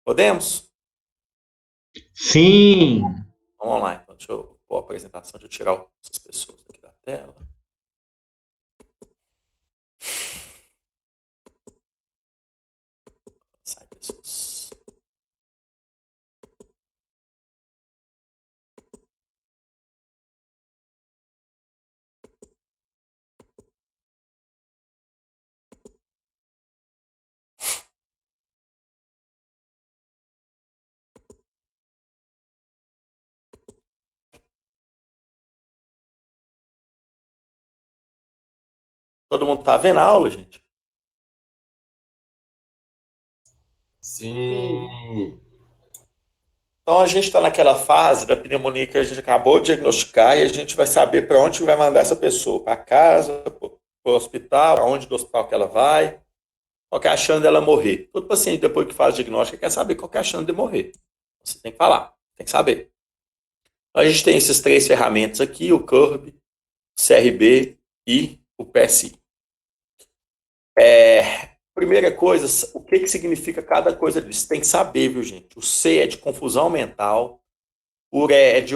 Podemos? Sim. Vamos lá, então. Deixa eu pôr a apresentação, deixa eu tirar essas pessoas aqui da tela. Sai, pessoas. Todo mundo tá vendo a aula, gente? Sim. Então a gente está naquela fase da pneumonia que a gente acabou de diagnosticar e a gente vai saber para onde vai mandar essa pessoa, para casa, para o hospital, para onde do hospital que ela vai, qual que é a chance dela morrer. Todo paciente, depois que faz o diagnóstico, quer saber qual que é a chance de morrer. Você tem que falar, tem que saber. Então, a gente tem esses três ferramentas aqui, o CURB, o CRB e o PSI. Primeira coisa, o que significa cada coisa disso? Tem que saber, viu, gente? O C é de confusão mental, ureia é de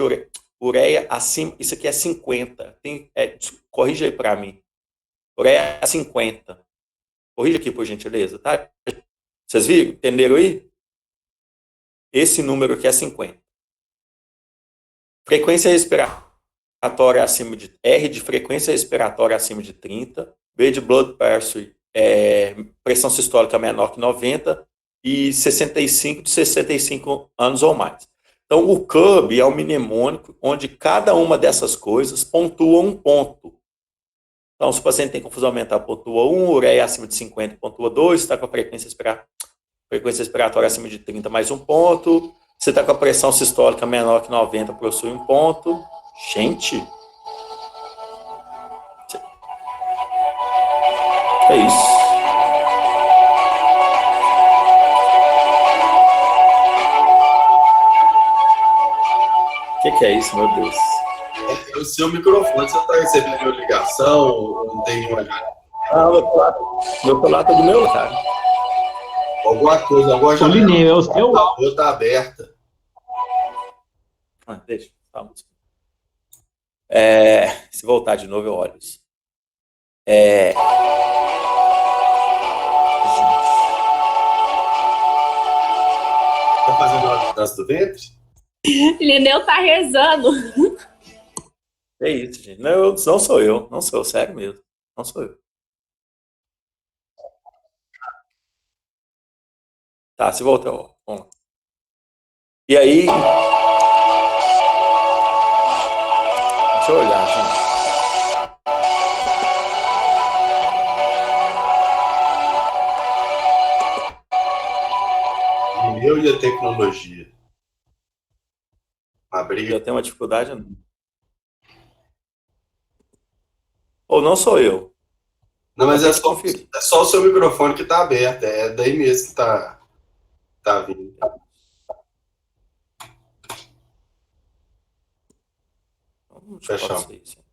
ureia acima, isso aqui é 50. Corrija aí para mim. Ureia é 50. Corrija aqui, por gentileza, tá? Vocês viram? Entenderam aí? Esse número aqui é 50. Frequência respiratória acima de R de frequência respiratória acima de 30, B de blood pressure, pressão sistólica menor que 90 e 65 de 65 anos ou mais. Então, o CUB é um mnemônico onde cada uma dessas coisas pontua um ponto. Então, se o paciente tem confusão mental, pontua 1, ureia acima de 50, pontua 2, está com a frequência respiratória acima de 30, mais um ponto. Você está com a pressão sistólica menor que 90, possui um ponto. Gente, é isso. O que é isso, meu Deus? O seu microfone, você está recebendo uma ligação ou não tem nenhuma? Ah, meu celular tá do meu lado. Alguma coisa, alguma Ô, Lineu, é o seu? A rua está aberta. Deixa, vamos. Se voltar de novo, eu olho isso. Está fazendo uma dança do ventre? Lineu tá rezando. É isso, gente. Não sou eu. Não sou eu, sério mesmo. Não sou eu. Tá, se voltar, ó. Vamos lá. E aí. Deixa eu olhar, gente. Eu e a tecnologia. A Eu briga. tenho uma dificuldade. Ou não sou eu. Não, mas Eu é tenho que conferir. só o seu microfone que está aberto. É daí mesmo que tá vindo. Vamos Fechar. pode ser isso.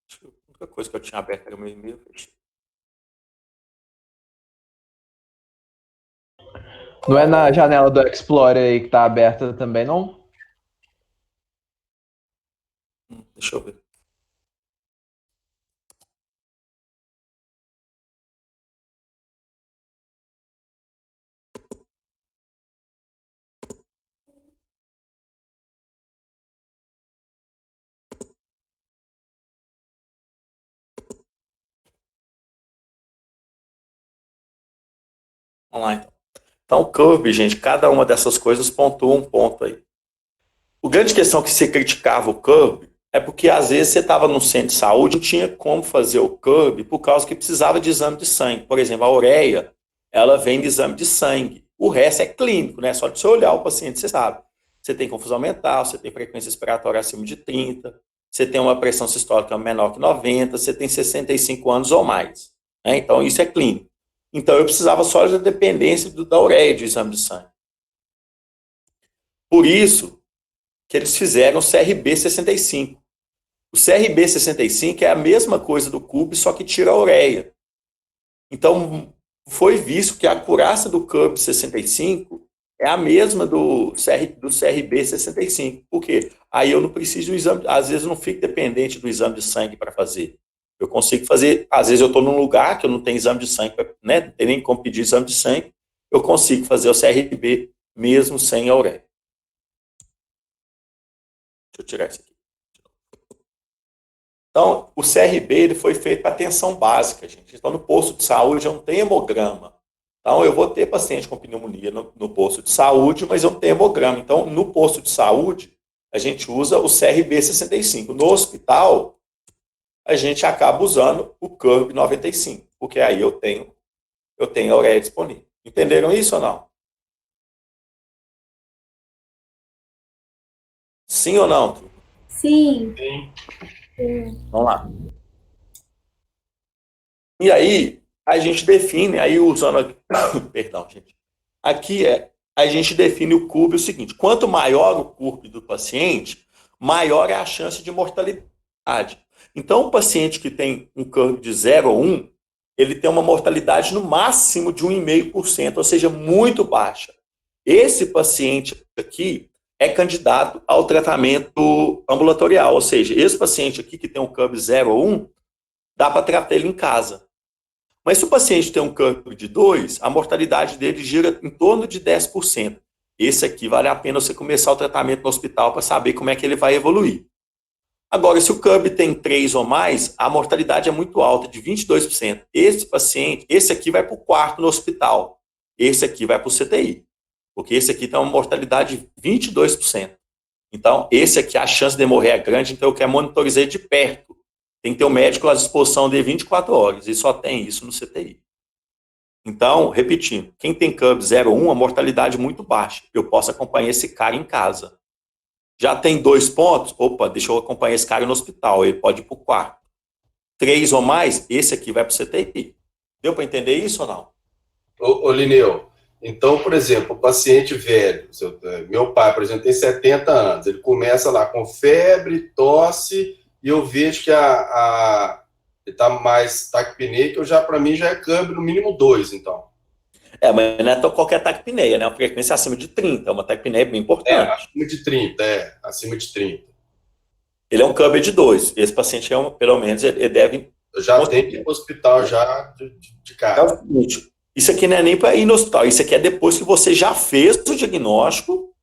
Acho que a única coisa que eu tinha aberto era o meu e-mail. Fechei. Não é na janela do Explorer aí que tá aberta também, não? Deixa eu ver. Vamos lá, então. Então, o Curve, gente, cada uma dessas coisas pontua um ponto aí. O grande questão que você criticava o Curve é porque, às vezes, você estava no centro de saúde e não tinha como fazer o Curve por causa que precisava de exame de sangue. Por exemplo, a ureia, ela vem de exame de sangue. O resto é clínico, né? Só de você olhar o paciente, você sabe. Você tem confusão mental, você tem frequência respiratória acima de 30, você tem uma pressão sistólica menor que 90, você tem 65 anos ou mais. né? Então, isso é clínico. Então, eu precisava só da dependência da ureia de exame de sangue. Por isso que eles fizeram o CRB 65. O CRB 65 é a mesma coisa do CUB, só que tira a ureia. Então, foi visto que a acurácia do CUB 65 é a mesma do CRB 65. Por quê? Aí eu não preciso do exame, às vezes eu não fico dependente do exame de sangue para fazer. Eu consigo fazer, às vezes eu estou num lugar que eu não tenho exame de sangue, né? Não tem nem como pedir exame de sangue, eu consigo fazer o CRB mesmo sem a ureia. Deixa eu tirar isso aqui. Então, o CRB ele foi feito para atenção básica, gente. Então, no posto de saúde eu não tenho hemograma. Então, eu vou ter paciente com pneumonia no posto de saúde, mas eu não tenho hemograma. Então, no posto de saúde, a gente usa o CRB 65. No hospital, a gente acaba usando o CURB 95, porque aí eu tenho a ureia disponível. Entenderam isso ou não? Sim ou não? Sim. Vamos lá. E aí, a gente define, aí usando, perdão, gente. Aqui a gente define o CURB o seguinte: quanto maior o CURB do paciente, maior é a chance de mortalidade. Então, o paciente que tem um CURB de 0 ou 1, ele tem uma mortalidade no máximo de 1,5%, ou seja, muito baixa. Esse paciente aqui é candidato ao tratamento ambulatorial, ou seja, esse paciente aqui que tem um CURB 0 ou 1, dá para tratar ele em casa. Mas se o paciente tem um CURB de 2, a mortalidade dele gira em torno de 10%. Esse aqui vale a pena você começar o tratamento no hospital para saber como é que ele vai evoluir. Agora, se o CURB tem 3 ou mais, a mortalidade é muito alta, de 22%. Esse paciente, esse aqui vai para o quarto no hospital. Esse aqui vai para o CTI. Porque esse aqui tem uma mortalidade de 22%. Então, esse aqui, a chance de morrer é grande, então eu quero monitorizar de perto. Tem que ter um médico à disposição de 24 horas, e só tem isso no CTI. Então, repetindo, quem tem CURB 0,1, a mortalidade é muito baixa. Eu posso acompanhar esse cara em casa. Já tem 2 pontos? Opa, deixa eu acompanhar esse cara no hospital, ele pode ir para o quarto. 3 ou mais, esse aqui vai para o CTI. Deu para entender isso ou não? Ô, Lineu, então, por exemplo, o paciente velho, meu pai, por exemplo, tem 70 anos, ele começa lá com febre, tosse, e eu vejo que ele está mais taquipneico, para mim já é câmbio no mínimo 2, então. Mas não é qualquer taquipneia, né? Uma frequência acima de 30, é uma taquipneia bem importante. Acima de 30, acima de 30. Ele é um câmbio de 2. Esse paciente, pelo menos, ele deve... Eu já tenho que ir para o hospital já de cara. É o seguinte, isso aqui não é nem para ir no hospital, isso aqui é depois que você já fez o diagnóstico,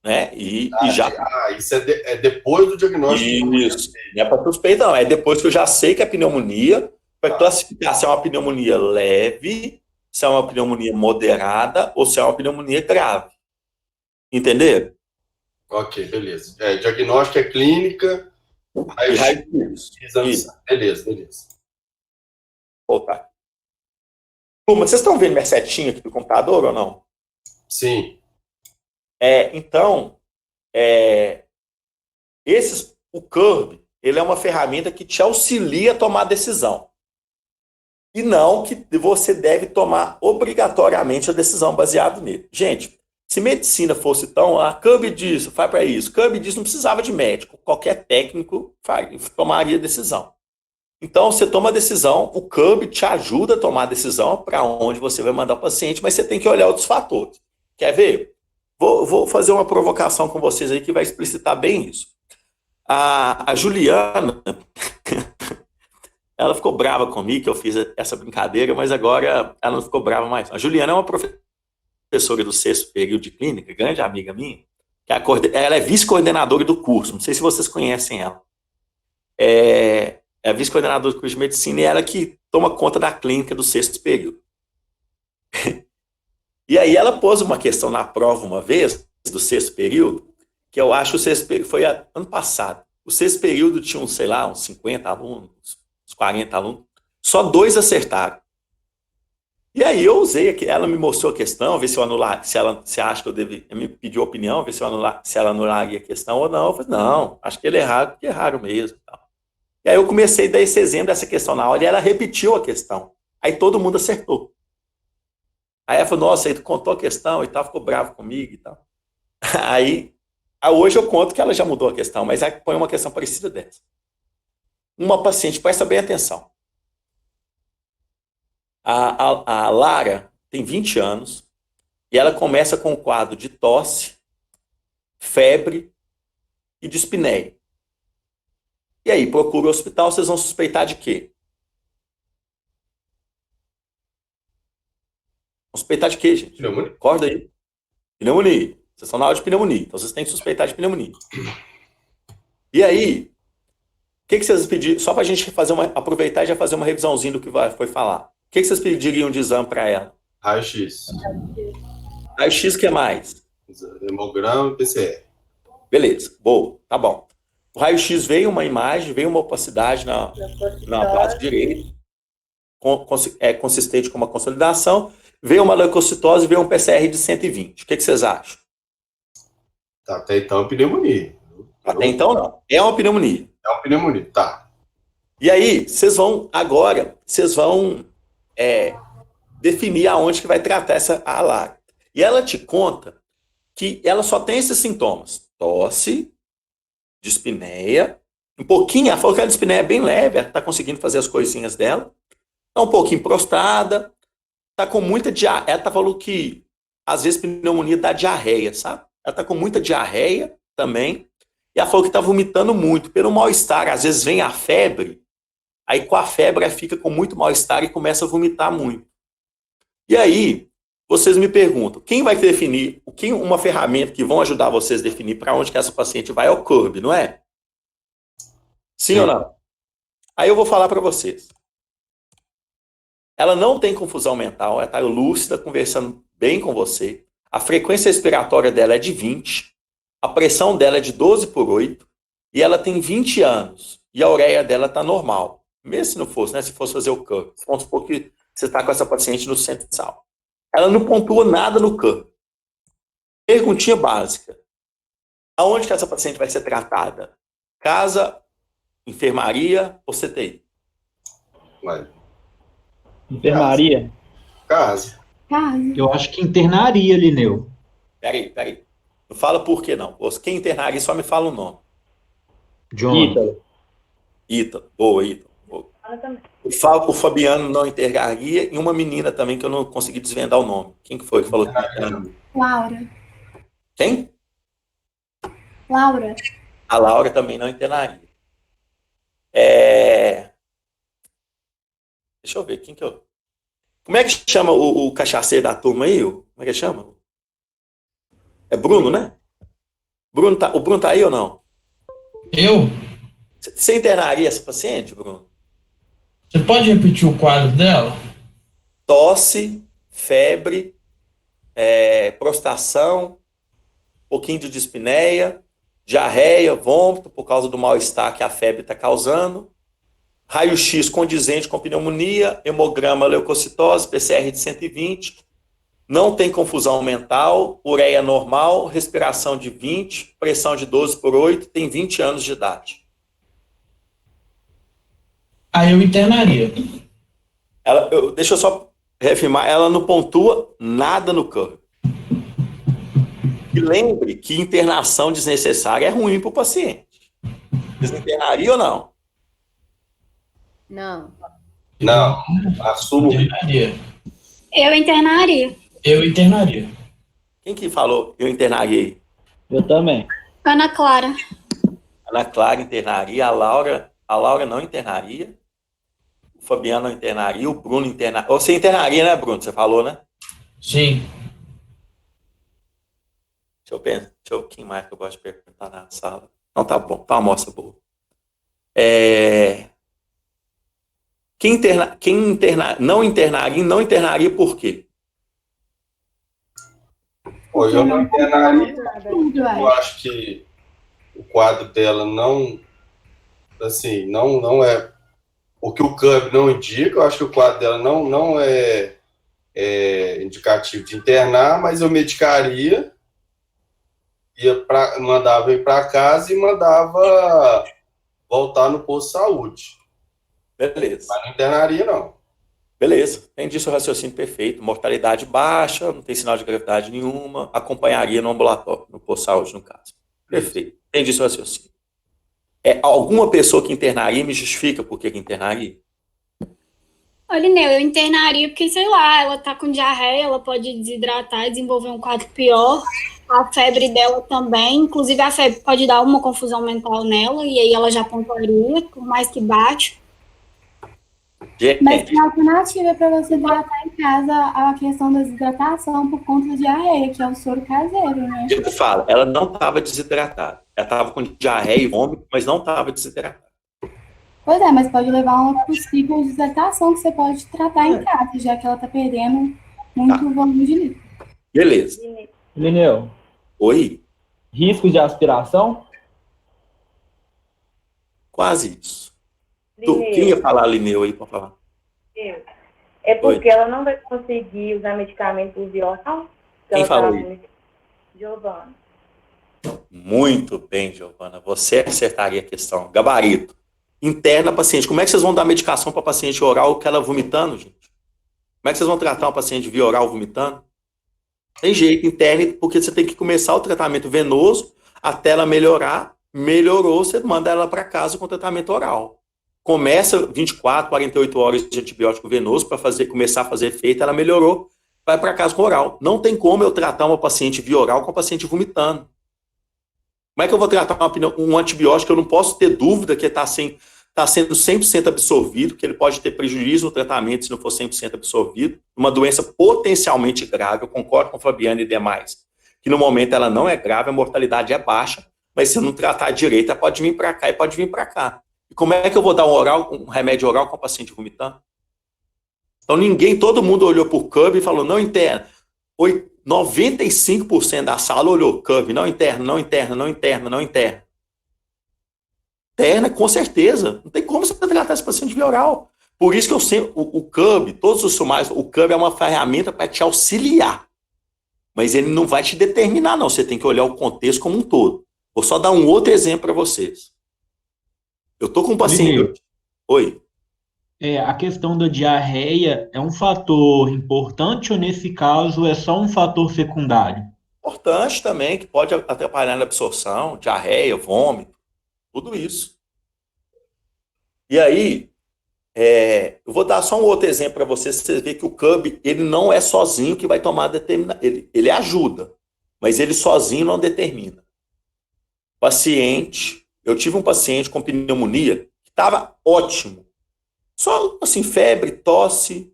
né? Isso é depois do diagnóstico. Isso, não é para suspeita, não. É depois que eu já sei que é pneumonia, para classificar se é uma pneumonia leve, se é uma pneumonia moderada ou se é uma pneumonia grave. Entenderam? Ok, beleza. Diagnóstico é clínica, Isso. Beleza. Voltar. Turma, vocês estão vendo minha setinha aqui do computador ou não? Sim. Então, o CURB, ele é uma ferramenta que te auxilia a tomar decisão. E não que você deve tomar obrigatoriamente a decisão baseada nele. Gente, se medicina fosse tão, CURB disso, faz para isso, CURB disso, não precisava de médico, qualquer técnico tomaria decisão. Então, você toma a decisão, o CURB te ajuda a tomar a decisão para onde você vai mandar o paciente, mas você tem que olhar outros fatores. Quer ver? Vou fazer uma provocação com vocês aí que vai explicitar bem isso. A Juliana, ela ficou brava comigo que eu fiz essa brincadeira, mas agora ela não ficou brava mais. A Juliana é uma professora do 6º período de clínica, grande amiga minha, ela é vice-coordenadora do curso, não sei se vocês conhecem ela. É vice-coordenadora do curso de medicina e ela que toma conta da clínica do 6º período. E aí ela pôs uma questão na prova uma vez, do 6º período, que eu acho que o 6º período foi ano passado. O 6º período tinha, uns 50 alunos, uns 40 alunos, só 2 acertaram. E aí eu usei aqui, ela me mostrou a questão, ver se eu anular, se acha que eu deveria, me pediu opinião, ver se ela anularia a questão ou não. Eu falei, não, acho que ele é errado, porque é raro mesmo. E aí eu comecei a dar esse exemplo dessa questão na aula, e ela repetiu a questão. Aí todo mundo acertou. Aí ela falou, nossa, aí tu contou a questão e tal, ficou bravo comigo e tal. Aí, hoje eu conto que ela já mudou a questão, mas aí põe uma questão parecida dessa. Uma paciente, presta bem atenção. A Lara tem 20 anos e ela começa com um quadro de tosse, febre e dispneia. E aí, procura o hospital, vocês vão suspeitar de quê? Vão suspeitar de quê, gente? Pneumonia. Acorda aí. Pneumonia. Vocês estão na aula de pneumonia, então vocês têm que suspeitar de pneumonia. E aí, o que vocês pediram? Só para a gente aproveitar e já fazer uma revisãozinha do que foi falar. O que vocês pediriam de exame para ela? Raio-X. Raio-X, o que mais? Hemograma e PCR. Beleza, boa, tá bom. O raio-X veio uma imagem, veio uma opacidade na base direita, consistente com uma consolidação, veio uma leucocitose, veio um PCR de 120. O que vocês acham? Até então, pneumonia. Até então, não. É uma pneumonia. É uma pneumonia, tá. E aí, vocês vão definir aonde que vai tratar a Lara. E ela te conta que ela só tem esses sintomas. Tosse, dispneia, um pouquinho, ela falou que a dispneia é bem leve, ela está conseguindo fazer as coisinhas dela, está um pouquinho prostrada, está com muita diarreia, ela falou que às vezes pneumonia dá diarreia, sabe? Ela está com muita diarreia também, e ela falou que está vomitando muito, pelo mal-estar, às vezes vem a febre, aí com a febre ela fica com muito mal-estar e começa a vomitar muito. E aí, vocês me perguntam, quem vai definir, uma ferramenta que vão ajudar vocês a definir para onde que essa paciente vai é o CURB, não é? Sim ou não? Aí eu vou falar para vocês. Ela não tem confusão mental, ela está lúcida, conversando bem com você. A frequência respiratória dela é de 20, a pressão dela é de 12/8, e ela tem 20 anos, e a ureia dela está normal. Mesmo se não fosse, né? Se fosse fazer o CURB. Vamos supor que você está com essa paciente no centro de saúde. Ela não pontua nada no CURB. Perguntinha básica. Aonde que essa paciente vai ser tratada? Casa, enfermaria ou CTI? Vai. Enfermaria? Casa. Eu acho que internaria, Lineu. Peraí. Não fala por que não. Quem internaria só me fala o nome. John. Ítalo. Boa, Ítalo. O Fabiano não internaria e uma menina também que eu não consegui desvendar o nome. Quem que foi que falou que internaria? Laura. Quem? Laura. A Laura também não internaria. Deixa eu ver, quem que eu... Como é que chama o cachaceiro da turma aí? Como é que chama? É Bruno, né? O Bruno tá aí ou não? Eu? Você internaria essa paciente, Bruno? Você pode repetir o quadro dela? Tosse, febre, prostração, um pouquinho de dispneia, diarreia, vômito por causa do mal-estar que a febre está causando, raio-x condizente com pneumonia, hemograma leucocitose, PCR de 120, não tem confusão mental, ureia normal, respiração de 20, pressão de 12/8, tem 20 anos de idade. Aí eu internaria. Deixa eu só reafirmar, ela não pontua nada no CURB. E lembre que internação desnecessária é ruim para o paciente. Vocês internariam ou não? Não. Não. Assumo. Internaria. Eu internaria. Eu internaria. Quem que falou eu internaria? Eu também. Ana Clara. Ana Clara internaria, a Laura não internaria, o Fabiano não internaria, o Bruno internaria. Você internaria, né, Bruno? Você falou, né? Sim. Deixa eu pensar. Quem mais que eu gosto de perguntar na sala? Não, tá bom. Tá uma amostra boa. Não internaria por quê? Pô, eu não internaria. Eu acho que o quadro dela não é o que o CURB não indica. Eu acho que o quadro dela não é indicativo de internar, mas eu medicaria, mandava ir para casa e mandava voltar no posto de saúde. Beleza. Mas não internaria, não. Beleza, entendi seu raciocínio perfeito. Mortalidade baixa, não tem sinal de gravidade nenhuma, acompanharia no ambulatório, no posto de saúde, no caso. Perfeito, entendi seu raciocínio. Alguma pessoa que internaria me justifica por que internaria? Olha, Neu, eu internaria porque, sei lá, ela tá com diarreia, ela pode desidratar e desenvolver um quadro pior. A febre dela também, inclusive a febre pode dar uma confusão mental nela, e aí ela já pontuaria, por mais que bate. Mas tem alternativa para você hidratar em casa a questão da desidratação por conta da diarreia, que é o soro caseiro, né? Eu falo, ela não estava desidratada. Ela estava com diarreia e vômito, mas não estava desidratada. Pois é, mas pode levar a uma possível desidratação que você pode tratar em casa, já que ela está perdendo muito volume de líquido. Beleza. Lineu, Oi? risco de aspiração? Quase isso. Quem ia falar, Lineu, aí, para falar? É porque ela não vai conseguir usar medicamento por via oral? Quem falou isso? Giovana. Muito bem, Giovana. Você acertaria a questão. Gabarito. Interna paciente. Como é que vocês vão dar medicação para paciente oral que ela vomitando, gente? Como é que vocês vão tratar uma paciente via oral vomitando? Tem jeito, interne, porque você tem que começar o tratamento venoso até ela melhorar. Melhorou, você manda ela para casa com tratamento oral. Começa 24, 48 horas de antibiótico venoso para começar a fazer efeito, ela melhorou, vai para casa com oral. Não tem como eu tratar uma paciente via oral com a paciente vomitando. Como é que eu vou tratar um antibiótico que eu não posso ter dúvida que está sendo 100% absorvido, que ele pode ter prejuízo no tratamento se não for 100% absorvido, uma doença potencialmente grave, eu concordo com a Fabiana e demais, que no momento ela não é grave, a mortalidade é baixa, mas se eu não tratar direito, ela pode vir para cá e pode vir para cá. E como é que eu vou dar um remédio oral com o paciente vomitando? Então todo mundo olhou para o CUB e falou, não interna. 95% da sala olhou CUB, não interna, não interna, não interna, não interna. Interna, com certeza. Não tem como você tratar esse paciente via oral. Por isso que eu sempre, o CUB, todos os sumários, o CUB é uma ferramenta para te auxiliar. Mas ele não vai te determinar, não. Você tem que olhar o contexto como um todo. Vou só dar um outro exemplo para vocês. Eu estou com um paciente... Oi. A questão da diarreia é um fator importante ou, nesse caso, é só um fator secundário? Importante também, que pode atrapalhar na absorção, diarreia, vômito, tudo isso. E aí, eu vou dar só um outro exemplo para vocês verem que o CUB, ele não é sozinho que vai tomar determinação. Ele ajuda, mas ele sozinho não determina. Eu tive um paciente com pneumonia que estava ótimo. Só, assim, febre, tosse.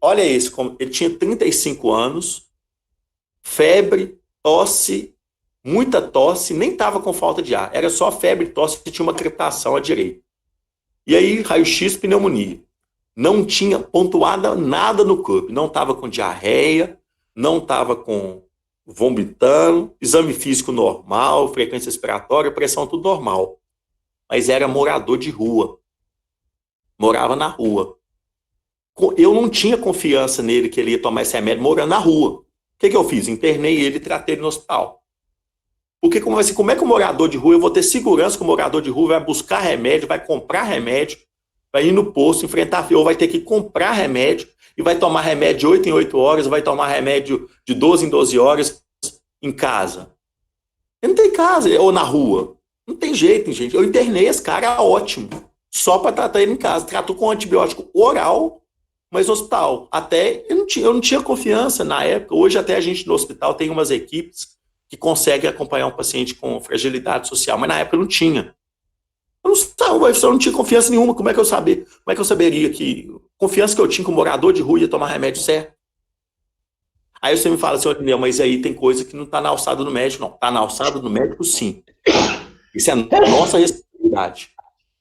Olha esse, ele tinha 35 anos, febre, tosse, muita tosse, nem estava com falta de ar. Era só febre, tosse e tinha uma crepitação à direita. E aí, raio-x, pneumonia. Não tinha pontuado nada no corpo. Não estava com diarreia, não estava com vomitando, exame físico normal, frequência respiratória, pressão tudo normal. Mas era morador de rua. Morava na rua. Eu não tinha confiança nele que ele ia tomar esse remédio morando na rua. O que eu fiz? Internei ele e tratei ele no hospital. Porque como é que o morador de rua, eu vou ter segurança que o morador de rua vai buscar remédio, vai comprar remédio, vai ir no posto, enfrentar fila, ou vai ter que comprar remédio, e vai tomar remédio de 8 em 8 horas, vai tomar remédio de 12 em 12 horas em casa. Ele não tem casa, ou na rua. Não tem jeito, gente. Eu internei esse cara, ótimo. Só para tratar ele em casa. Tratou com antibiótico oral, mas no hospital. Até eu não tinha confiança na época. Hoje até a gente no hospital tem umas equipes que conseguem acompanhar um paciente com fragilidade social, mas na época eu não tinha. Eu não tinha confiança nenhuma. Como é que eu saberia que confiança que eu tinha que o morador de rua ia tomar remédio certo? Aí você me fala assim, mas aí tem coisa que não está na alçada do médico. Não, está na alçada do médico, sim. Isso é nossa responsabilidade.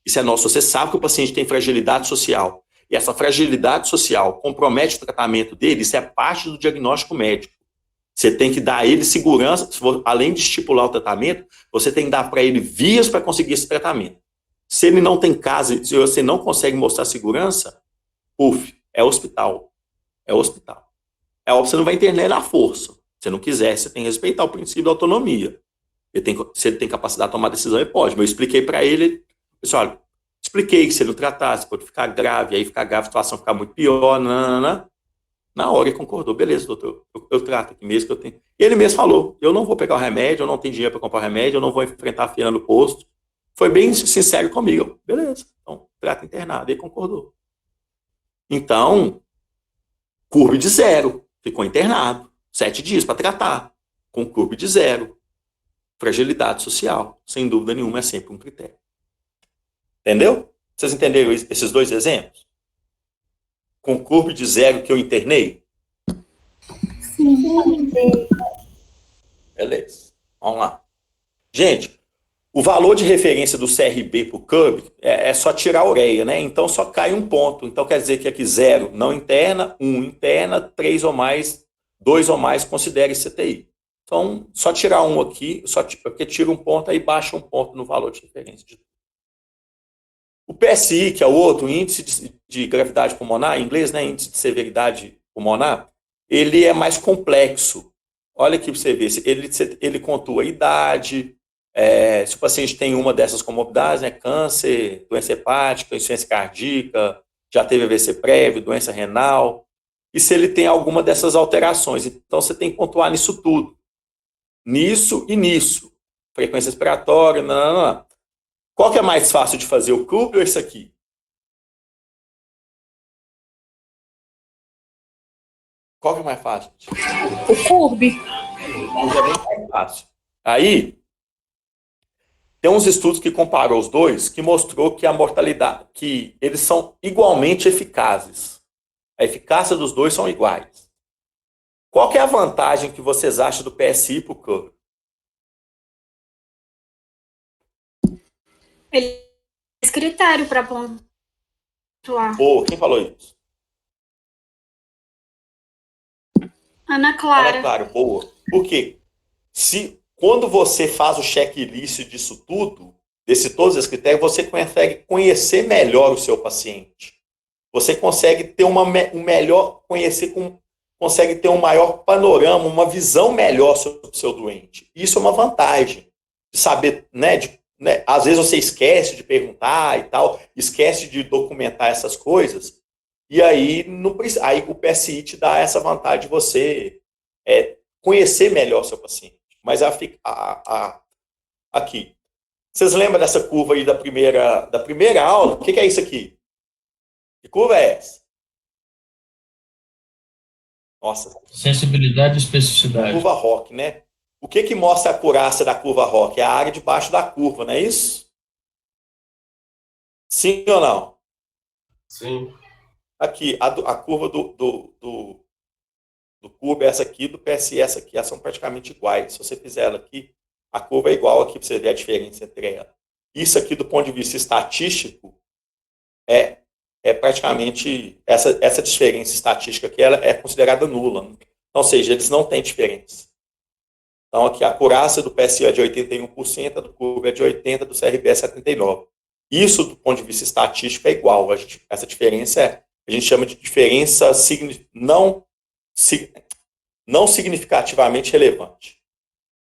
Isso é nosso. Você sabe que o paciente tem fragilidade social. E essa fragilidade social compromete o tratamento dele, isso é parte do diagnóstico médico. Você tem que dar a ele segurança, além de estipular o tratamento, você tem que dar para ele vias para conseguir esse tratamento. Se ele não tem casa, se você não consegue mostrar segurança, é hospital. É hospital. É óbvio que você não vai internar na força. Se não quiser, você tem que respeitar o princípio da autonomia. Se ele tem capacidade de tomar decisão, ele pode. Mas eu expliquei para ele, pessoal, Expliquei que se ele não tratasse, pode ficar grave, aí ficar grave, a situação ficar muito pior, Na hora ele concordou, beleza, doutor, eu trato aqui mesmo que eu tenho. E ele mesmo falou, eu não vou pegar o remédio, eu não tenho dinheiro para comprar o remédio, eu não vou enfrentar a fila no posto. Foi bem sincero comigo. Beleza, então trata internado. Ele concordou. Então, curva de 0, ficou internado, 7 dias para tratar, com curva de 0. Fragilidade social, sem dúvida nenhuma, é sempre um critério. Entendeu? Vocês entenderam esses dois exemplos? Com curva de 0 que eu internei? Sim. Beleza. Vamos lá. Gente, o valor de referência do CRB para o CUB é só tirar a ureia, né? Então só cai um ponto. Então quer dizer que aqui 0 não interna, 1 interna, 3 ou mais, 2 ou mais considere CTI. Então, só tirar um aqui, porque tira um ponto, aí baixa um ponto no valor de referência. O PSI, que é o outro, índice de gravidade pulmonar, em inglês, né, índice de severidade pulmonar, ele é mais complexo. Olha aqui para você ver, ele contua a idade, se o paciente tem uma dessas comorbidades, né, câncer, doença hepática, insuficiência cardíaca, já teve AVC prévio, doença renal, e se ele tem alguma dessas alterações. Então, você tem que pontuar nisso tudo. Nisso e nisso. Frequência respiratória, Qual que é mais fácil de fazer, o CUB ou esse aqui? Qual que é mais fácil? O CURB. O CUB é bem mais fácil. Aí, tem uns estudos que comparou os dois, que mostrou que a mortalidade, que eles são igualmente eficazes. A eficácia dos dois são iguais. Qual que é a vantagem que vocês acham do PSI para o CUB? Ele faz critério para pontuar. Pô, quem falou isso? Ana Clara. Ana Clara, boa. Por quê? Quando você faz o checklist disso tudo, todos esses critérios, você consegue conhecer melhor o seu paciente. Você consegue ter consegue ter um maior panorama, uma visão melhor sobre o seu doente. Isso é uma vantagem. De saber, às vezes você esquece de perguntar e tal, esquece de documentar essas coisas, e aí, aí o PSI te dá essa vantagem de você conhecer melhor o seu paciente. Mas aqui, vocês lembram dessa curva aí da primeira aula? O que é isso aqui? Que curva é essa? Nossa. Sensibilidade e especificidade. Curva ROC, né? O que mostra a acurácia da curva ROC? É a área debaixo da curva, não é isso? Sim ou não? Sim. Aqui, a curva do curva é essa aqui, do PSI essa aqui, elas são praticamente iguais. Se você fizer ela aqui, a curva é igual aqui, para você ver a diferença entre elas. Isso aqui, do ponto de vista estatístico, é praticamente, essa diferença estatística aqui, ela é considerada nula. Então, ou seja, eles não têm diferença. Então, aqui a acurácia do PSI é de 81%, a do curva é de 80%, do CRB é 79%. Isso, do ponto de vista estatístico, é igual. Essa diferença a gente chama de diferença não significativamente relevante.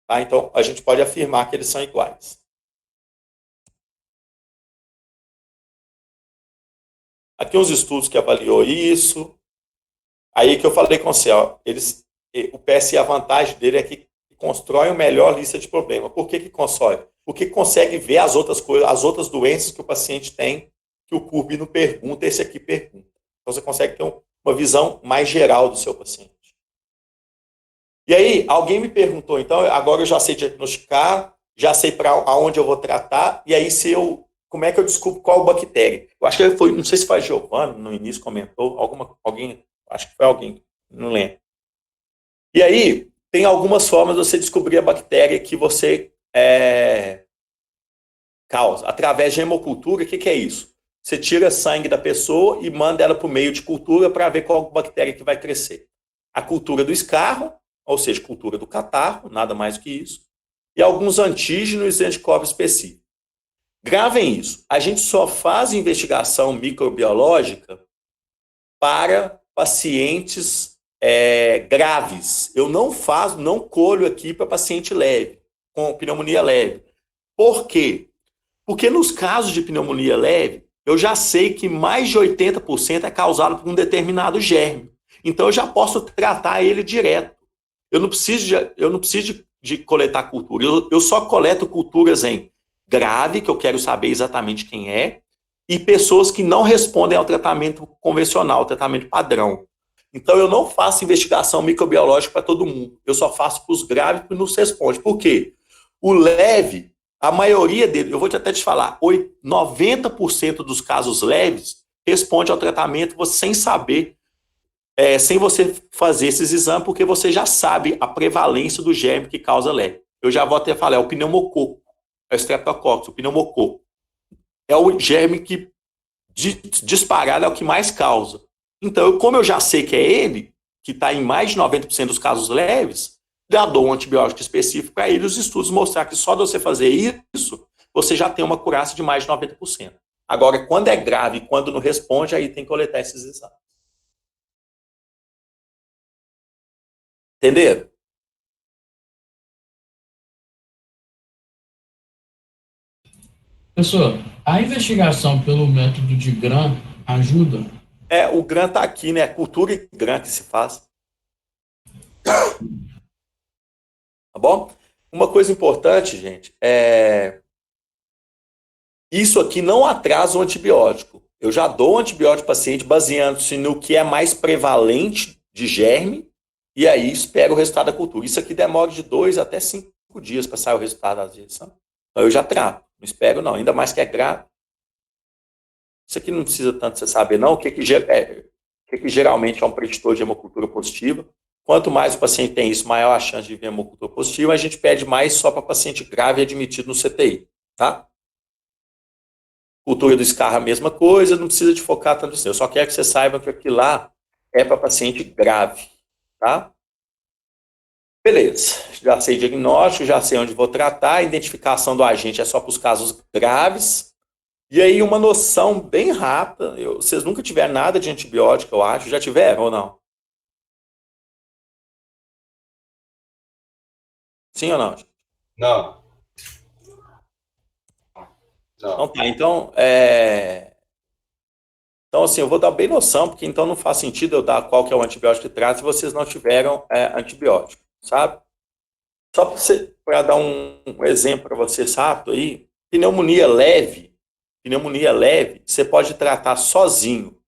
Tá? Então, a gente pode afirmar que eles são iguais. Aqui uns estudos que avaliou isso. Aí que eu falei com você, ó, o PSI, a vantagem dele é que constrói uma melhor lista de problemas. Por que constrói? Porque consegue ver as outras coisas, as outras doenças que o paciente tem, que o CURB não pergunta, esse aqui pergunta. Então você consegue ter uma visão mais geral do seu paciente. E aí, alguém me perguntou, então, agora eu já sei diagnosticar, já sei para onde eu vou tratar, e aí como é que eu descubro qual bactéria? Eu acho que foi, não sei se foi a Giovana, no início comentou, alguém, acho que foi alguém, não lembro. E aí, tem algumas formas de você descobrir a bactéria que você causa. Através de hemocultura, o que é isso? Você tira sangue da pessoa e manda ela para o meio de cultura para ver qual bactéria que vai crescer. A cultura do escarro, ou seja, cultura do catarro, nada mais do que isso, e alguns antígenos e anticorpos específicos. Gravem isso. A gente só faz investigação microbiológica para pacientes graves. Eu não colho aqui para paciente leve, com pneumonia leve. Por quê? Porque nos casos de pneumonia leve, eu já sei que mais de 80% é causado por um determinado germe. Então, eu já posso tratar ele direto. Eu não preciso de coletar cultura. Eu só coleto culturas em grave, que eu quero saber exatamente quem é, e pessoas que não respondem ao tratamento convencional, tratamento padrão. Então, eu não faço investigação microbiológica para todo mundo. Eu só faço para os graves que nos respondem. Por quê? O leve, a maioria dele, eu vou até te falar, 90% dos casos leves responde ao tratamento sem saber, sem você fazer esses exames, porque você já sabe a prevalência do germe que causa leve. Eu já vou até falar, é o pneumococo, é o streptococcus, o pneumococo. É o germe que, disparado, é o que mais causa. Então, como eu já sei que é ele, que está em mais de 90% dos casos leves, já dou um antibiótico específico para ele. Os estudos mostrar que só de você fazer isso, você já tem uma curaça de mais de 90%. Agora, quando é grave e quando não responde, aí tem que coletar esses exames. Entenderam? Professor, a investigação pelo método de Gram ajuda? O Gram está aqui, né? Cultura e Gram que se faz. Tá bom? Uma coisa importante, gente, isso aqui não atrasa o antibiótico. Eu já dou o antibiótico para o paciente baseando-se no que é mais prevalente de germe e aí espero o resultado da cultura. Isso aqui demora de 2 até 5 dias para sair o resultado às vezes. Então eu já trato. Não espero não, ainda mais que é grave. Isso aqui não precisa tanto você saber não, o que geralmente é um preditor de hemocultura positiva. Quanto mais o paciente tem isso, maior a chance de vir hemocultura positiva. A gente pede mais só para paciente grave admitido no CTI, tá? Cultura do Scarra, a mesma coisa, não precisa de focar tanto nisso. Eu só quero que você saiba que aquilo lá é para paciente grave, tá? Beleza, já sei diagnóstico, já sei onde vou tratar, a identificação do agente é só para os casos graves. E aí uma noção bem rápida, vocês nunca tiveram nada de antibiótico, eu acho, já tiveram ou não? Sim ou não? Não. Então tá, então assim, eu vou dar bem noção, porque então não faz sentido eu dar qual que é o antibiótico que trata se vocês não tiveram antibiótico, sabe? Só para dar um exemplo para vocês rápido aí, pneumonia leve, você pode tratar sozinho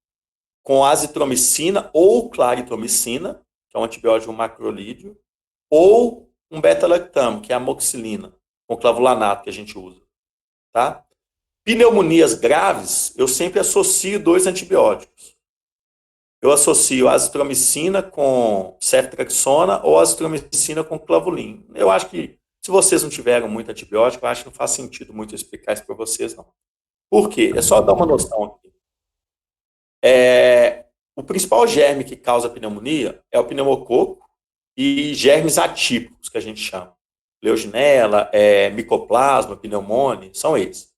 com azitromicina ou claritromicina, que é um antibiótico macrolídeo, ou um beta-lactam, que é a amoxicilina, com clavulanato que a gente usa, tá? Pneumonias graves, eu sempre associo 2 antibióticos. Eu associo azitromicina com ceftriaxona ou azitromicina com clavulin. Eu acho que, se vocês não tiveram muito antibiótico, eu acho que não faz sentido muito explicar isso para vocês, não. Por quê? É só dar uma noção aqui. O principal germe que causa pneumonia é o pneumococo e germes atípicos, que a gente chama. Legionella, micoplasma, pneumônia, são eles.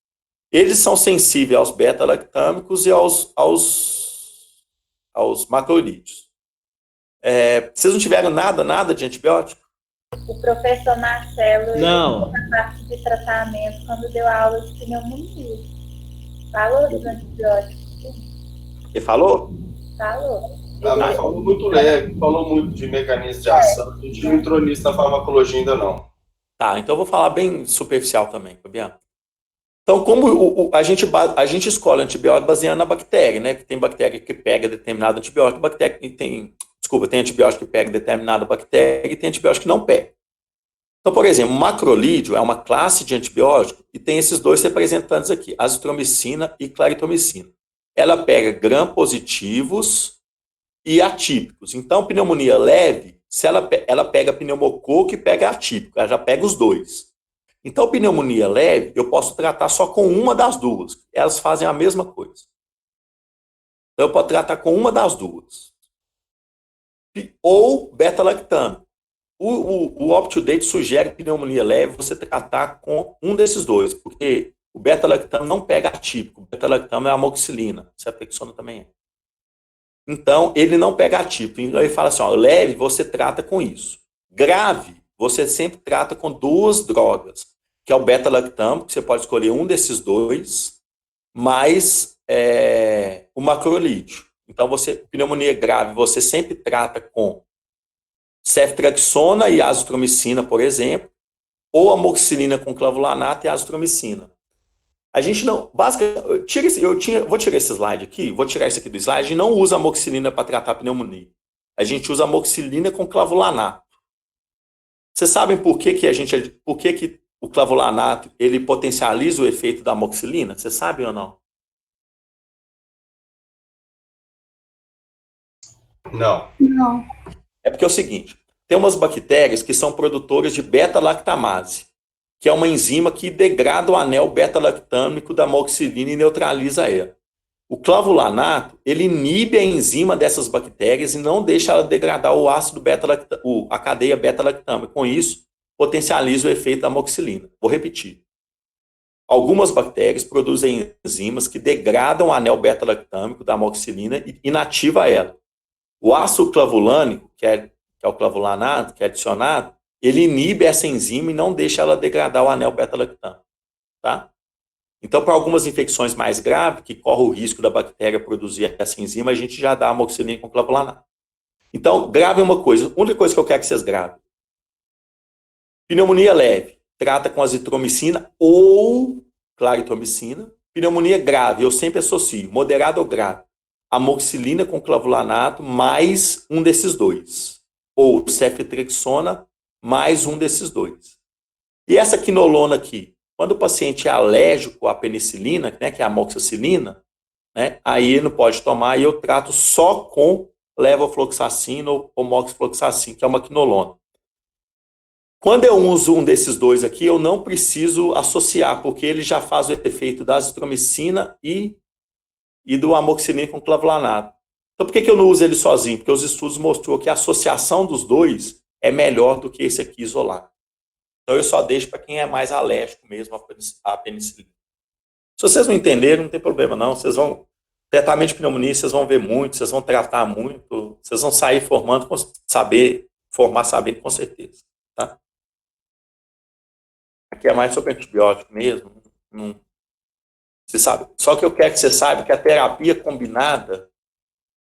Eles são sensíveis aos beta-lactâmicos e aos macrolídeos. Vocês não tiveram nada de antibiótico? O professor Marcelo, Não. na parte de tratamento, quando deu aula de pneumonia, falou dos antibióticos? Ele falou? Falou. Não, falou muito leve, falou muito de mecanismo de ação. A gente não entrou nisso na farmacologia ainda não. Tá, então eu vou falar bem superficial também, Fabiano. Então, como a gente escolhe antibiótico baseado na bactéria, né? Que tem bactéria que pega determinado antibiótico, tem antibiótico que pega determinada bactéria e tem antibiótico que não pega. Então, por exemplo, macrolídeo é uma classe de antibiótico e tem esses 2 representantes aqui, azitromicina e claritromicina. Ela pega gram-positivos e atípicos. Então, pneumonia leve, se ela pega pneumococo e pega atípico, ela já pega os 2. Então, pneumonia leve, eu posso tratar só com uma das 2. Elas fazem a mesma coisa. Então, eu posso tratar com uma das 2. Ou beta-lactam. O UpToDate sugere pneumonia leve você tratar com um desses 2, porque o beta-lactam não pega atípico. O beta-lactam é a amoxicilina. Ceftriaxona também é. Então, ele não pega atípico. Então, ele fala assim, leve, você trata com isso. Grave, você sempre trata com 2 drogas. que é o beta-lactam, que você pode escolher um desses dois, mais o macrolídeo. Então, pneumonia grave, você sempre trata com ceftriaxona e azitromicina, por exemplo, ou amoxicilina com clavulanato e azitromicina. A gente não, basicamente, vou tirar esse slide aqui, vou tirar isso aqui do slide, a gente não usa amoxicilina para tratar pneumonia. A gente usa amoxicilina com clavulanato. Vocês sabem por que o clavulanato ele potencializa o efeito da amoxicilina? Vocês sabem ou não? Não. Não. É porque é o seguinte, tem umas bactérias que são produtoras de beta-lactamase, que é uma enzima que degrada o anel beta-lactâmico da amoxicilina e neutraliza ela. O clavulanato, ele inibe a enzima dessas bactérias e não deixa ela degradar o ácido a cadeia beta-lactâmica. Com isso, potencializa o efeito da amoxicilina. Vou repetir. Algumas bactérias produzem enzimas que degradam o anel beta-lactâmico da amoxicilina e inativa ela. O ácido clavulânico, que é o clavulanato, que é adicionado, ele inibe essa enzima e não deixa ela degradar o anel beta-lactâmico. Tá? Então, para algumas infecções mais graves, que corre o risco da bactéria produzir essa enzima, a gente já dá amoxicilina com clavulanato. Então, grave uma coisa. A única coisa que eu quero que vocês gravem. Pneumonia leve, trata com azitromicina ou claritromicina. Pneumonia grave, eu sempre associo, moderada ou grave, amoxicilina com clavulanato mais um desses dois. Ou ceftriaxona mais um desses dois. E essa quinolona aqui? Quando o paciente é alérgico à penicilina, né, que é a amoxicilina, né, aí ele não pode tomar e eu trato só com levofloxacina ou moxifloxacina, que é uma quinolona. Quando eu uso um desses dois aqui, eu não preciso associar, porque ele já faz o efeito da azitromicina e do amoxicilina com clavulanato. Então, por que eu não uso ele sozinho? Porque os estudos mostrou que a associação dos dois é melhor do que esse aqui isolado. Então, eu só deixo para quem é mais alérgico mesmo à penicilina. Se vocês não entenderem, não tem problema não. Vocês vão, tratamento de pneumonia, vocês vão ver muito, vocês vão tratar muito, vocês vão sair formando, formar sabendo com certeza. Tá? Aqui é mais sobre antibiótico mesmo. Você sabe. Só que eu quero que você saiba que a terapia combinada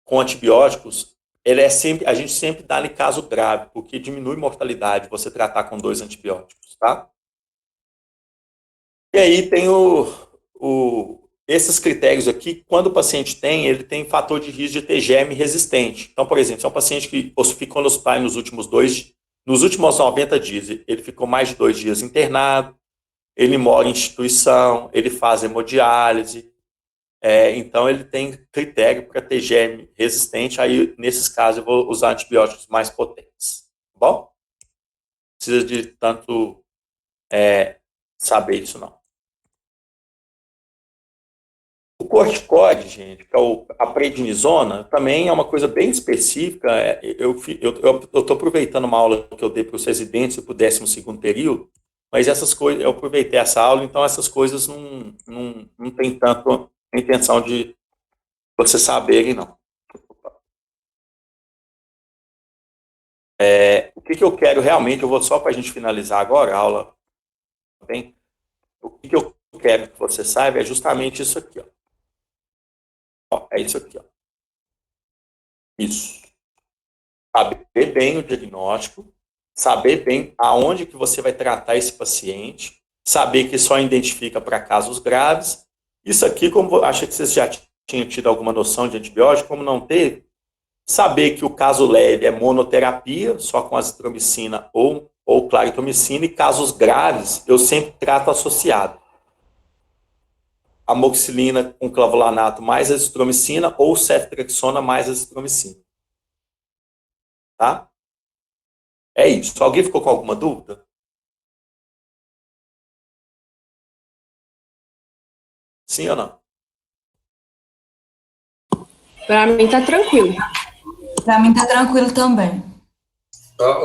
com antibióticos, a gente sempre dá em caso grave, porque diminui mortalidade você tratar com 2 antibióticos, tá? E aí tem esses critérios aqui, quando o paciente ele tem fator de risco de ter germe resistente. Então, por exemplo, se é um paciente que ficou no hospital nos últimos 90 dias, ele ficou mais de 2 dias internado, ele mora em instituição, ele faz hemodiálise, então ele tem critério para ter germe resistente, aí nesses casos eu vou usar antibióticos mais potentes, tá bom? Não precisa de tanto saber isso não. O corticoide, gente, que é a prednisona, também é uma coisa bem específica. Eu estou aproveitando uma aula que eu dei para os residentes para o 12º período, mas essas coisas, eu aproveitei essa aula, então essas coisas não tem tanto a intenção de vocês saberem, não. O que eu quero realmente, eu vou só para a gente finalizar agora a aula, bem? O que eu quero que você saiba é justamente isso aqui, ó. É isso aqui, ó. Isso. Saber bem o diagnóstico, saber bem aonde que você vai tratar esse paciente, saber que só identifica para casos graves. Isso aqui, como acho que vocês já tinham tido alguma noção de antibiótico, como não teve, saber que o caso leve é monoterapia, só com azitromicina ou claritromicina, e casos graves eu sempre trato associado. Amoxicilina com clavulanato mais azitromicina ou ceftriaxona mais azitromicina. Tá? É isso. Alguém ficou com alguma dúvida? Sim ou não? Para mim tá tranquilo. Para mim tá tranquilo também.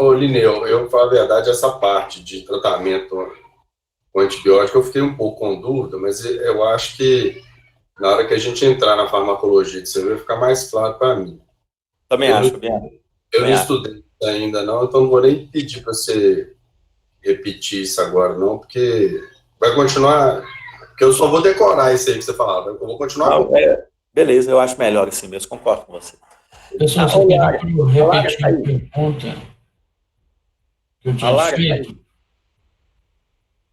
Ô, Lineu, eu falo a verdade, essa parte de tratamento com antibiótico eu fiquei um pouco com dúvida, mas eu acho que na hora que a gente entrar na farmacologia de você vai ficar mais claro para mim. Também acho. Eu não estudei ainda não, então não vou nem pedir para você repetir isso agora, não, porque vai continuar. Porque eu só vou decorar isso aí que você falava. Eu vou continuar. Não, beleza, eu acho melhor assim mesmo, concordo com você. Pessoal, você pediu para eu repetir a pergunta que eu tinha feito?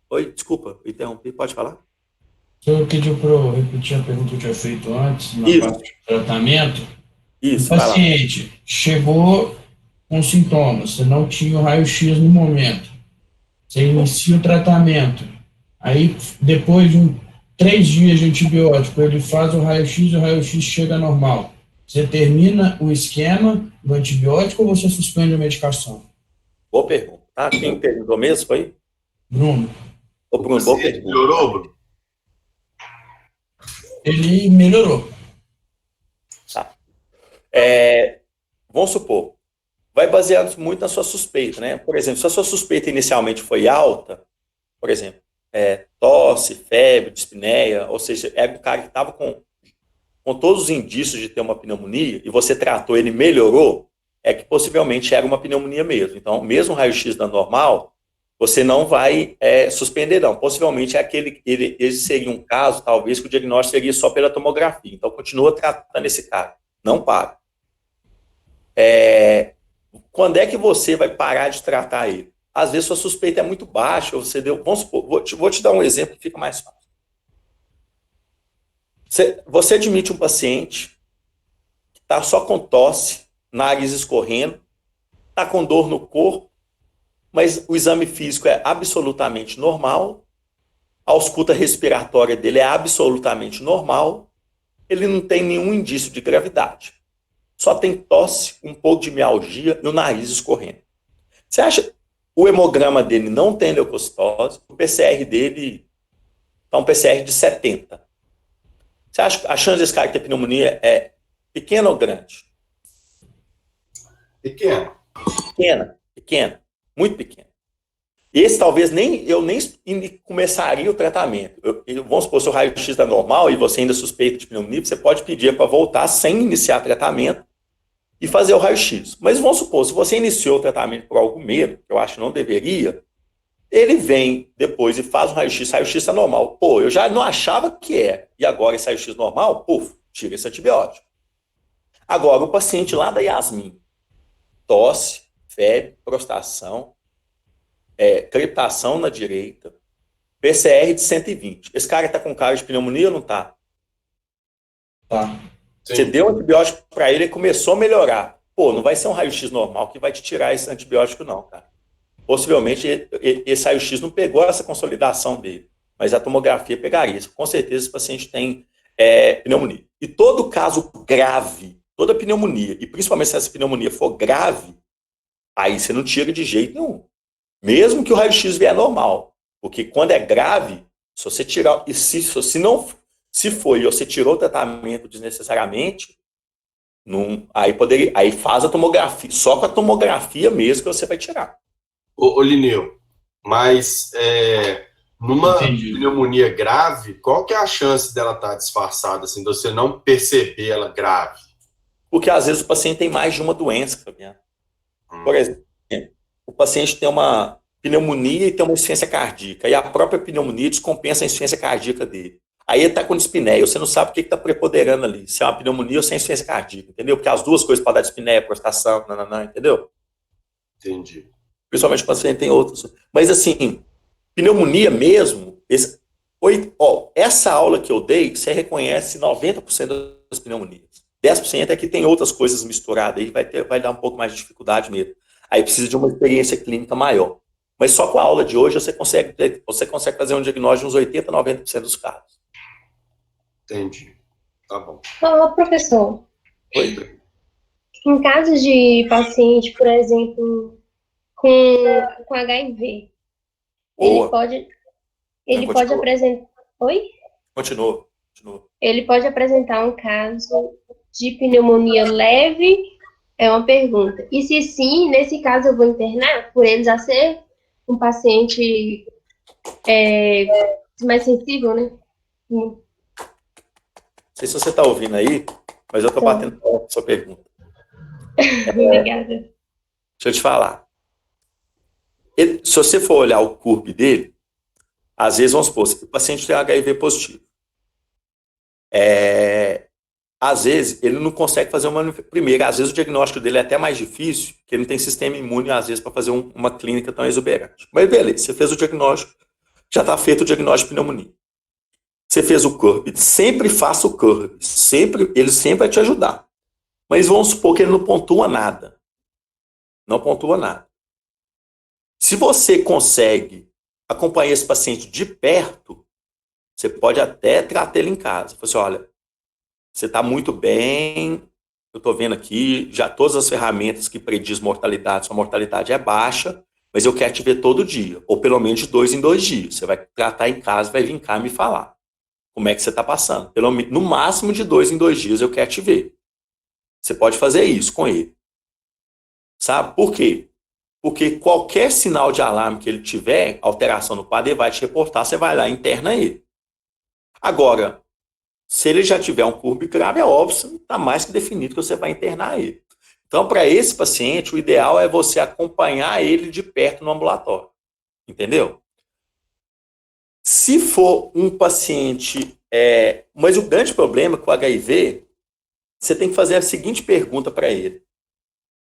Oi, desculpa, interrompi, pode falar? Você pediu para eu repetir a pergunta que eu tinha feito antes, na parte de tratamento? Isso, o paciente chegou com sintomas, você não tinha o raio-x no momento, você inicia o tratamento, aí depois de 3 dias de antibiótico, ele faz o raio-x e o raio-x chega normal. Você termina o esquema do antibiótico ou você suspende a medicação? Boa pergunta. Ah, quem perguntou mesmo foi? Bruno. Ô, Bruno, boa pergunta. Melhorou, Bruno? Ele melhorou. Tá. Vamos supor, vai baseado muito na sua suspeita, né? Por exemplo, se a sua suspeita inicialmente foi alta, por exemplo, tosse, febre, dispneia, ou seja, é um cara que estava com todos os indícios de ter uma pneumonia e você tratou, ele melhorou, é que possivelmente era uma pneumonia mesmo. Então, mesmo o raio-x da normal, você não vai suspender, não. Possivelmente esse seria um caso, talvez, que o diagnóstico seria só pela tomografia. Então, continua tratando esse cara. Não para. Quando é que você vai parar de tratar ele? Às vezes, sua suspeita é muito baixa, você deu... Vamos supor, vou te dar um exemplo que fica mais fácil. Você admite um paciente que está só com tosse, nariz escorrendo, está com dor no corpo, mas o exame físico é absolutamente normal, a ausculta respiratória dele é absolutamente normal, ele não tem nenhum indício de gravidade. Só tem tosse, um pouco de mialgia e o nariz escorrendo. Você acha o hemograma dele não tem leucocitose, o PCR dele está um PCR de 70. Você acha que a chance desse cara ter pneumonia é pequena ou grande? Pequena. Pequena. Muito pequena. Esse talvez eu nem começaria o tratamento. Vamos supor, se o raio-x está normal e você ainda suspeita de pneumonia, você pode pedir para voltar sem iniciar tratamento e fazer o raio-x. Mas vamos supor, se você iniciou o tratamento por algum medo, que eu acho que não deveria, ele vem depois e faz o raio-x está normal. Pô, eu já não achava que e agora esse raio-x normal, tira esse antibiótico. Agora, o paciente lá da Yasmin, tosse, febre, prostração, crepitação na direita, PCR de 120. Esse cara está com cara de pneumonia ou não está? Tá. Você deu antibiótico para ele e começou a melhorar. Pô, não vai ser um raio-x normal que vai te tirar esse antibiótico não, cara. Possivelmente esse raio-x não pegou essa consolidação dele, mas a tomografia pegaria. Com certeza esse paciente tem pneumonia. E todo caso grave, toda pneumonia, e principalmente se essa pneumonia for grave, aí você não tira de jeito nenhum. Mesmo que o raio-x vier normal. Porque quando é grave, se você tirar, e se foi e você tirou o tratamento desnecessariamente, aí faz a tomografia. Só com a tomografia mesmo que você vai tirar. Ô Lineu, mas numa pneumonia grave, qual que é a chance dela estar disfarçada, assim, de você não perceber ela grave? Porque às vezes o paciente tem mais de uma doença, Fabiano. Por exemplo, o paciente tem uma pneumonia e tem uma insuficiência cardíaca, e a própria pneumonia descompensa a insuficiência cardíaca dele. Aí ele está com dispneia, você não sabe o que está preponderando ali, se é uma pneumonia ou se é insuficiência cardíaca, entendeu? Porque as duas coisas podem dar dispneia, prostração, entendeu? Entendi. Principalmente o paciente tem outros. Mas assim, pneumonia mesmo, essa aula que eu dei, você reconhece 90% das pneumonias. 10% é que tem outras coisas misturadas aí, vai dar um pouco mais de dificuldade mesmo. Aí precisa de uma experiência clínica maior. Mas só com a aula de hoje você consegue fazer um diagnóstico de uns 80%, 90% dos casos. Entendi. Tá bom. Ô, professor. Oi? Em casos de paciente, por exemplo, com HIV, ele pode apresentar... Oi? Continua. Ele pode apresentar um caso de pneumonia leve? É uma pergunta. E se sim, nesse caso eu vou internar por ele já ser um paciente mais sensível, né? Não sei se você está ouvindo aí, mas eu estou batendo a sua pergunta. Obrigada. Deixa eu te falar. Se você for olhar o CURB dele, às vezes, vamos supor, o paciente tem HIV positivo. Às vezes, ele não consegue fazer uma... Primeiro, às vezes o diagnóstico dele é até mais difícil, porque ele não tem sistema imune, às vezes, para fazer uma clínica tão exuberante. Mas beleza, você fez o diagnóstico, já está feito o diagnóstico de pneumonia. Você fez o CURB, sempre faça o CURB, ele sempre vai te ajudar. Mas vamos supor que ele não pontua nada. Não pontua nada. Se você consegue acompanhar esse paciente de perto, você pode até tratar ele em casa. Você fala assim, olha, você está muito bem, eu estou vendo aqui, já todas as ferramentas que prediz mortalidade, sua mortalidade é baixa, mas eu quero te ver todo dia, ou pelo menos de 2 em 2 dias. Você vai tratar em casa, vai vir cá me falar como é que você está passando. No máximo de 2 em 2 dias eu quero te ver. Você pode fazer isso com ele. Sabe por quê? Porque qualquer sinal de alarme que ele tiver, alteração no quadro, ele vai te reportar, você vai lá e interna ele. Agora, se ele já tiver um CURB grave, é óbvio, está mais que definido que você vai internar ele. Então, para esse paciente, o ideal é você acompanhar ele de perto no ambulatório. Entendeu? Se for um paciente... Mas o grande problema com o HIV, você tem que fazer a seguinte pergunta para ele.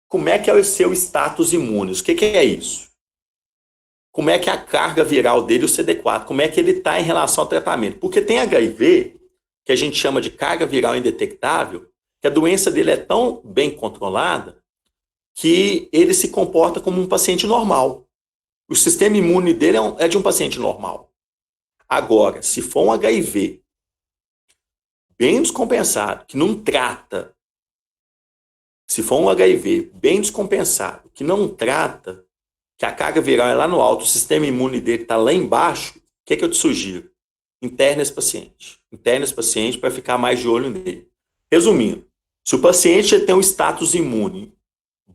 Como é que é o seu status imune? O que é isso? Como é que é a carga viral dele, o CD4? Como é que ele está em relação ao tratamento? Porque tem HIV, que a gente chama de carga viral indetectável, que a doença dele é tão bem controlada que ele se comporta como um paciente normal. O sistema imune dele é de um paciente normal. Agora, se for um HIV bem descompensado, que não trata, se for um HIV bem descompensado, que não trata, que a carga viral é lá no alto, o sistema imune dele está lá embaixo, o que eu te sugiro? Interna esse paciente. Interna esse paciente para ficar mais de olho nele. Resumindo, se o paciente tem um status imune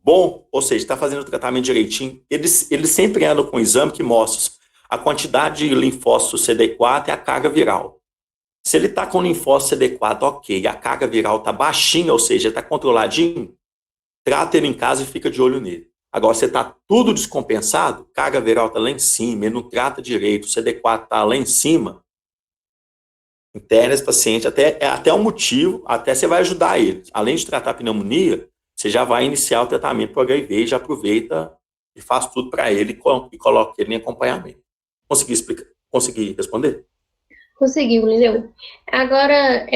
bom, ou seja, está fazendo o tratamento direitinho, ele sempre anda com um exame que mostra a quantidade de linfócito CD4 e a carga viral. Se ele está com linfócito CD4, ok, a carga viral está baixinha, ou seja, está controladinho, trata ele em casa e fica de olho nele. Agora, você está tudo descompensado, carga viral está lá em cima, ele não trata direito, o CD4 está lá em cima, interna esse paciente, até um motivo, até você vai ajudar ele. Além de tratar a pneumonia, você já vai iniciar o tratamento para o HIV e já aproveita e faz tudo para ele e coloca ele em acompanhamento. Consegui responder? Conseguiu, Lineu. Agora,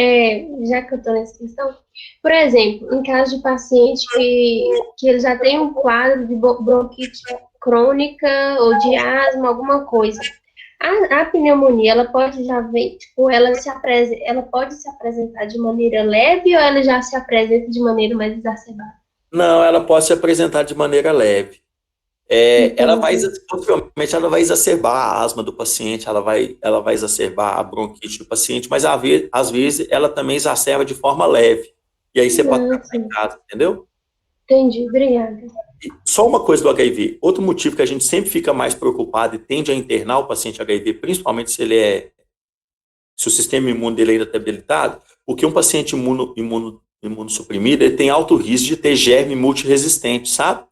já que eu estou nessa questão, por exemplo, em caso de paciente que ele já tem um quadro de bronquite crônica ou de asma, alguma coisa, a pneumonia, ela pode já ver, tipo, ela pode se apresentar de maneira leve ou ela já se apresenta de maneira mais exacerbada? Não, ela pode se apresentar de maneira leve. Possivelmente ela vai exacerbar a asma do paciente, ela vai exacerbar a bronquite do paciente, mas às vezes ela também exacerba de forma leve. E aí você pode tratar em casa, entendeu? Entendi, obrigada. E só uma coisa do HIV, outro motivo que a gente sempre fica mais preocupado e tende a internar o paciente HIV, principalmente se o sistema imune dele ainda está debilitado, porque um paciente imunossuprimido, ele tem alto risco de ter germe multiresistente, sabe?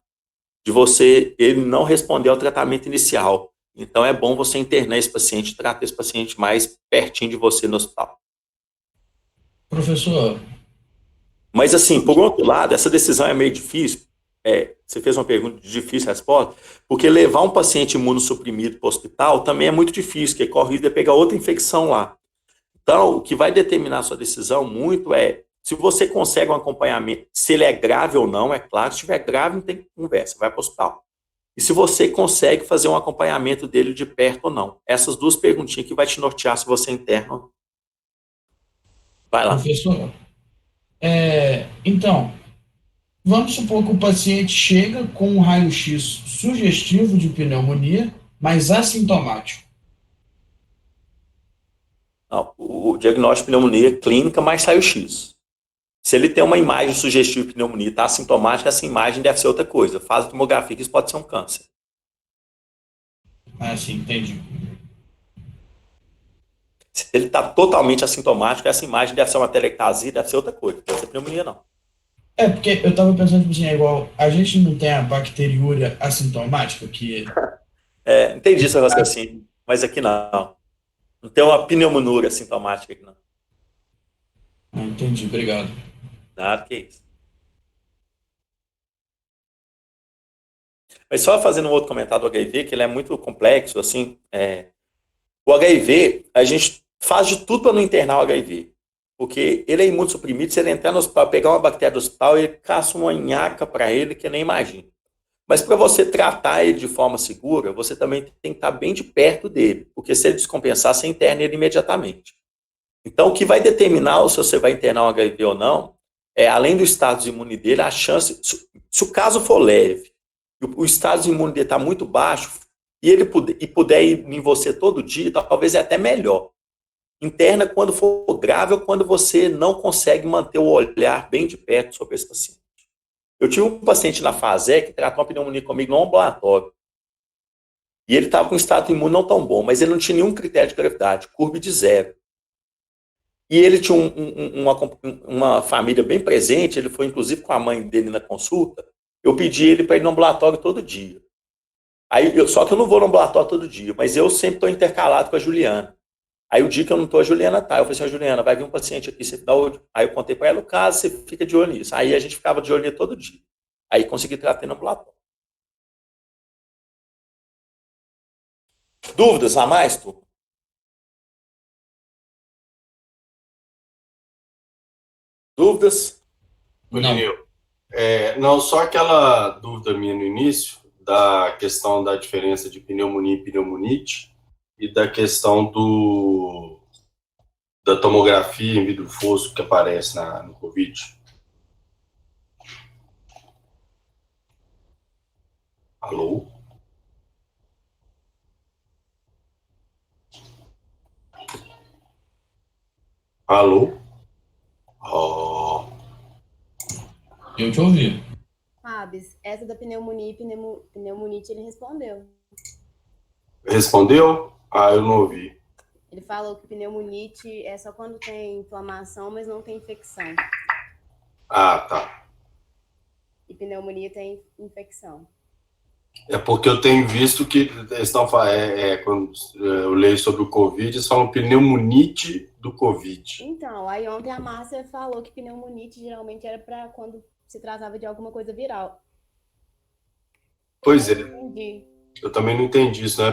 Ele não responder ao tratamento inicial. Então é bom você internar esse paciente, tratar esse paciente mais pertinho de você no hospital. Professor. Mas assim, por outro lado, essa decisão é meio difícil. Você fez uma pergunta de difícil resposta, porque levar um paciente imunossuprimido para o hospital também é muito difícil, porque corre risco de pegar outra infecção lá. Então, o que vai determinar a sua decisão muito é se você consegue um acompanhamento, se ele é grave ou não, é claro, se estiver grave não tem conversa, vai para o hospital. E se você consegue fazer um acompanhamento dele de perto ou não. Essas duas perguntinhas que vai te nortear se você interna ou não. Vai lá. Professor, então, vamos supor que o paciente chega com um raio-x sugestivo de pneumonia, mas assintomático. Não, o diagnóstico de pneumonia é clínica mais raio-x. Se ele tem uma imagem sugestiva de pneumonia e está assintomática, essa imagem deve ser outra coisa. Faz a tomografia, que isso pode ser um câncer. Sim, entendi. Se ele está totalmente assintomático, essa imagem deve ser uma telectasia, deve ser outra coisa. Não deve ser pneumonia, não. Porque eu estava pensando, tipo assim, igual, a gente não tem a bacteriúria assintomática, que Entendi seu raciocínio, mas aqui não. Não tem uma pneumonia sintomática aqui, não. Entendi, obrigado. Nada que isso. Mas só fazendo um outro comentário do HIV, que ele é muito complexo, assim, o HIV, a gente faz de tudo para não internar o HIV, porque ele é imunossuprimido, se ele entrar no hospital, pegar uma bactéria do hospital, ele caça uma nhaca para ele que nem imagina. Mas para você tratar ele de forma segura, você também tem que estar bem de perto dele, porque se ele descompensar, você interna ele imediatamente. Então, o que vai determinar se você vai internar um HIV ou não, além do status imune dele, a chance, se o caso for leve, o status imune dele está muito baixo, e ele puder ir em você todo dia, talvez é até melhor. Interna quando for grave ou quando você não consegue manter o olhar bem de perto sobre esse paciente. Eu tive um paciente na FASEC que tratou uma pneumonia comigo no ambulatório. E ele estava com um status imune não tão bom, mas ele não tinha nenhum critério de gravidade, curva de 0. E ele tinha uma família bem presente, ele foi inclusive com a mãe dele na consulta. Eu pedi ele para ir no ambulatório todo dia. Só que eu não vou no ambulatório todo dia, mas eu sempre estou intercalado com a Juliana. Aí o dia que eu não estou, a Juliana tá. Eu falei assim, Juliana, vai vir um paciente aqui, você dá olho. Aí eu contei para ela o caso, você fica de olho nisso. Aí a gente ficava de olho todo dia. Aí consegui tratar no ambulatório. Dúvidas a mais, tu? Dúvidas? Não, só aquela dúvida minha no início, da questão da diferença de pneumonia e pneumonite, e da questão da tomografia em vidro fosco que aparece no Covid. Alô? Alô? Oh. Eu te ouvi. Fabs, essa da pneumonia e pneumonite ele respondeu. Respondeu? Eu não ouvi. Ele falou que pneumonite é só quando tem inflamação, mas não tem infecção. Tá. E pneumonia tem infecção. É porque eu tenho visto que eles estão quando eu leio sobre o Covid, eles falam pneumonite do Covid. Então, aí ontem a Márcia falou que pneumonite geralmente era para quando se tratava de alguma coisa viral. Pois é. Eu também não entendi isso, né?